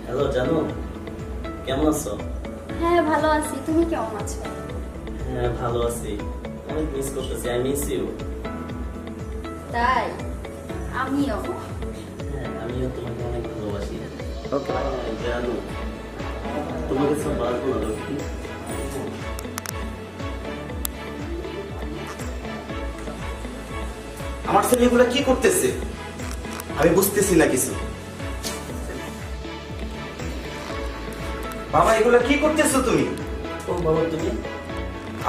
Hello জানু, কেমন আছো? হ্যাঁ ভালো আছি, তুমি কেমন আছো? হ্যাঁ ভালো আছি, অনেক মিস করতেছি। I miss you. তাই আমিও। হ্যাঁ আমিও তোমাকে অনেক ভালোবাসি। ওকে জানু, তোমাকে সব বাড়বো না লক্ষ্মী। আমার ছেলে এগুলা কি করতেছে আমি বুঝতেছি না কিছু। বাবা এগুলা কি করতেছো তুমি? ও বাবা তুমি?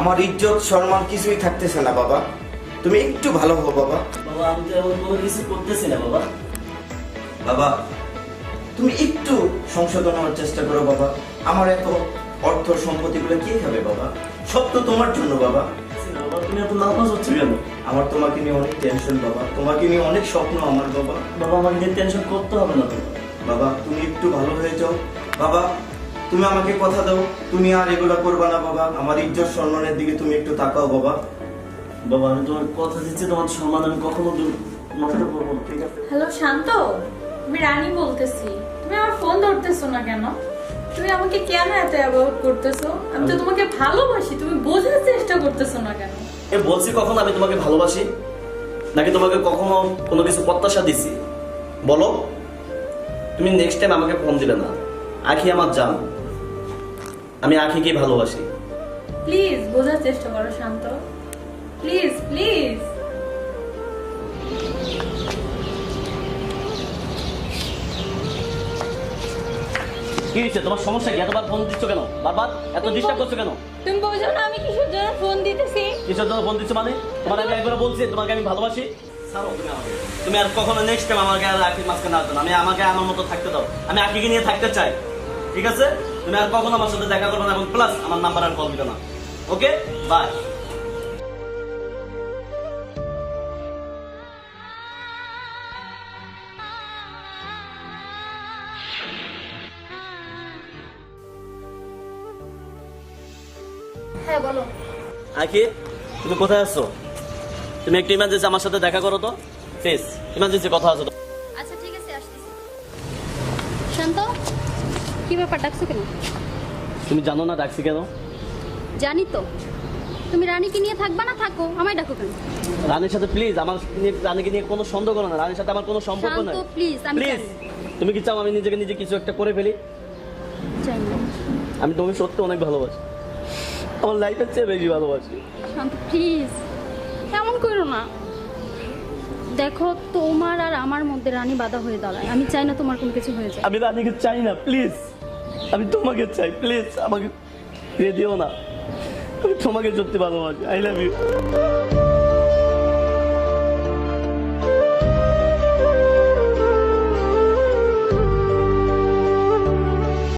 আমার ইজ্জত সম্মান কিছুই থাকতেছে না বাবা, তুমি একটু ভালো হও বাবা। বাবা আমি তো এমন কোনো কিছু করতেছি না বাবা। বাবা তুমি একটু সংশোধন হওয়ার চেষ্টা করো বাবা। আমার এত অর্থ সম্পত্তিগুলো কে খাবে বাবা? সব তো তোমার জন্য বাবা। বাবা তুমি এত নার্ভাস হচ্ছ কেন? আমার তোমাকে নিয়ে অনেক টেনশন বাবা, তোমাকে নিয়ে অনেক স্বপ্ন আমার বাবা। বাবা আমাকে নিয়ে টেনশন করতে হবে না তো। বাবা তুমি একটু ভালো হয়ে যাও বাবা, তুমি আমাকে কথা দাও তুমি আর এগুলা করবা না বাবা। আমার ইজ্জত সম্মানের দিকে তুমি একটু তাকাও বাবা। বাবা আমি তোমার কথা দিচ্ছি, তোমার সম্মান আমি কখনো নষ্ট করবো না, ঠিক আছে? হ্যালো শান্ত, আমি রানী বলতেছি। তুমি আমার ফোন ধরতেছো না কেন? তুমি আমাকে কেন এত অ্যাভয়েড করতেছো? আমি তো তোমাকে ভালোবাসি, তুমি বোঝার চেষ্টা করতেছো না কেন? এ বলছি কখন আমি তোমাকে ভালোবাসি? নাকি তোমাকে কখনো কোনো কিছু প্রত্যাশা দিছি? বলো। তুমি নেক্সট টাইম আমাকে ফোন দিবে না। আখি আমার জান, আমি আখিকে ভালোবাসি। প্লিজ বোঝার চেষ্টা করো শান্ত, প্লিজ প্লিজ। কি হয়েছে? তোমার সমস্যা কি? এতবার ফোন দিচ্ছ কেন? বারবার এত ডিস্টার্ব করছো কেন? তুমি বোঝো না আমি কিসের জন্য ফোন দিতেছি? কিসের জন্য ফোন দিচ্ছ মানে? তোমার আমি একবার বলছি তোমাকে আমি ভালোবাসি। ছাড়ো তুমি আমাকে। তুমি আর কখনো নেক্সট টাইম আমাকে আর আখির মাঝখানে আসবে না। আমি আমাকে আমার মতো থাকতে দাও। আমি আখিকে নিয়ে থাকতে চাই, ঠিক আছে? তুমি আর কখনো আমার সাথে দেখা করবে না, এবং প্লাস আমার নাম্বার আর কল দিবে না। Okay bye. হ্যাঁ বলো। আখি তুমি কোথায় আছো? তুমি একটু ইমার্জেন্সি আমার সাথে দেখা করো তো প্লিজ। ইমার্জেন্সি কথা আছে তো। আচ্ছা ঠিক আছে আসতেছি। শান্ত, কি ব্যাপার ডাকছো কেন? তুমি জানো না ডাকছি কেন? জানি তো। তুমি রানীকে নিয়ে থাকবা না থাকো, আমায় ডাকো কেন? রানীর সাথে প্লিজ আমার রানীকে নিয়ে কোনো সন্দেহ করো না। রানীর সাথে আমার কোনো সম্পর্ক শান্ত নাই। প্লিজ, আমি প্লিজ তুমি কি চাও আমি নিজেকে নিজে কিছু একটা করে ফেলি? চাই না। আমি তোমাকে সত্যি অনেক ভালোবাসি, আমার লাইফের চেয়ে বেশি ভালোবাসি। শান্ত প্লিজ এমন করো না। দেখো তোমার আর আমার মধ্যে রানী বাধা হয়ে দাঁড়ায়, আমি চাই না তোমার কোনো কিছু হয়ে যায়। আমি রানীকে চাই না, প্লিজ আমি তোমাকে চাই। প্লিজ আমাকে ফিরে দিও না, আমি তোমাকে সত্যি ভালোবাসি। I love you.